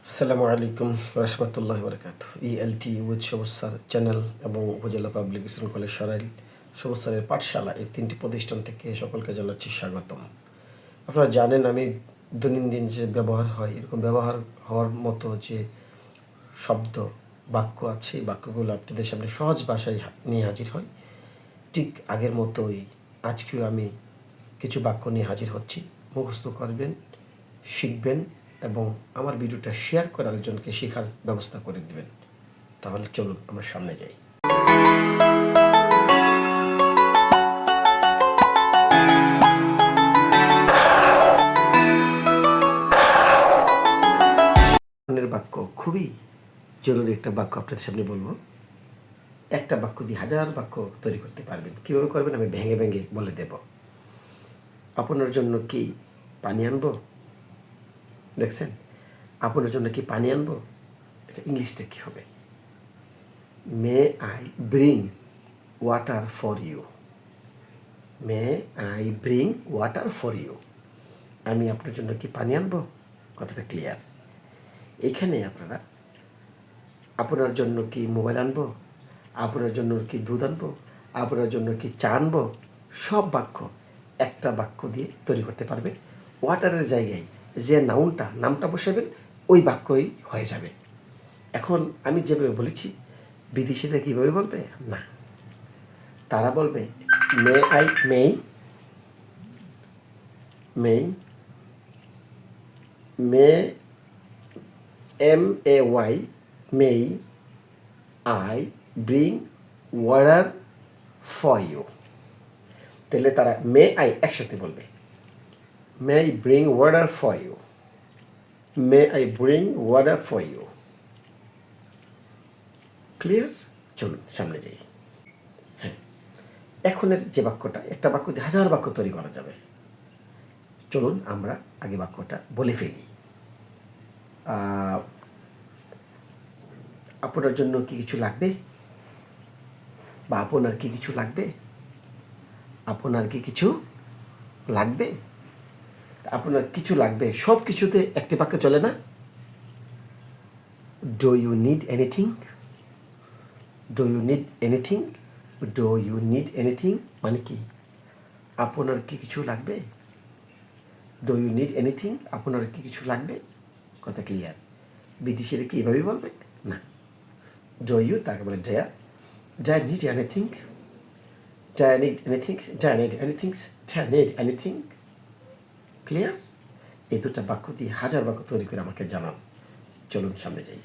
আসসালামু আলাইকুম রহমতুল্লাহ বরকাত। ইএলটি উইথ সবুজ স্যার চ্যানেল এবং উপজেলা পাবলিক স্কুল কলেজ সরাইল সবুজ স্যারের পাঠশালা, এই তিনটি প্রতিষ্ঠান থেকে সকলকে জানাচ্ছি স্বাগতম। আপনারা জানেন আমি দৈনন্দিন যে ব্যবহার হয়, এরকম ব্যবহার হওয়ার মতো যে শব্দ বাক্য আছে, এই বাক্যগুলো আপনাদের সামনে সহজ ভাষায় নিয়ে হাজির হয়। ঠিক আগের মতোই আজকেও আমি কিছু বাক্য নিয়ে হাজির হচ্ছি। মুখস্থ করবেন, শিখবেন এবং আমার ভিডিওটা শেয়ার করে আরেকজনকে শেখার ব্যবস্থা করে দেবেন। তাহলে চলুন আমরা সামনে যাই। বাক্য খুবই জরুরি একটা বাক্য আপনাদের সামনে বলবো। একটা বাক্য দিয়ে হাজার বাক্য তৈরি করতে পারবেন। কীভাবে করবেন আমি ভেঙে ভেঙে বলে দেব। আপনার জন্য কি পানি আনবো? দেখছেন, আপনার জন্য কি পানি আনবো, এটা ইংলিশটা কী হবে? May I bring water for you. May I bring water for you. আমি আপনার জন্য কি পানি আনবো? কথাটা ক্লিয়ার। এখানে আপনারা আপনার জন্য কি মোবাইল আনবো, আপনার জন্য কি দুধ আনবো, আপনার জন্য কি চা আনবো, সব বাক্য একটা বাক্য দিয়ে তৈরি করতে পারবেন। ওয়াটারের জায়গায় যে নামটা বসাবেন ওই বাক্যই হয়ে যাবে। এখন আমি যেভাবে বলেছি, বিদেশিরা কীভাবে বলবে না, তারা বলবে may I may may may MAY may I bring water for you. তাহলে তারা মে আই একসাথে বলবে, may I bring water for you, may I bring water for you. Clear? চলুন সামনে যাই। হ্যাঁ, এখনের যে বাক্যটা, একটা বাক্য দিয়ে হাজার বাক্য তৈরি করা যাবে। চলুন আমরা আগে বাক্যটা বলে ফেলি। আপনার জন্য কি কিছু লাগবে, বা আপনার কি কিছু লাগবে, আপনার কি কিছু লাগবে, আপনার কিছু লাগবে সব কিছুতে একটি বাক্য চলে না। Do you need anything, do you need anything, do you need anything মানে কি আপনার কি কিছু লাগবে। ডু ইউ নিড এনিথিং, আপনার কি কিছু লাগবে। কথা ক্লিয়ার? বিদেশিরা কি এভাবেই বলবে না। ডু ইউ তাকে বলে dare, dare need anything, dare need anything, dare need anything, dare need anything. Clear? এই দুটা বাক্য দিয়ে হাজার বাক্য তৈরি করে আমাকে জানান। চলুন সামনে যাই।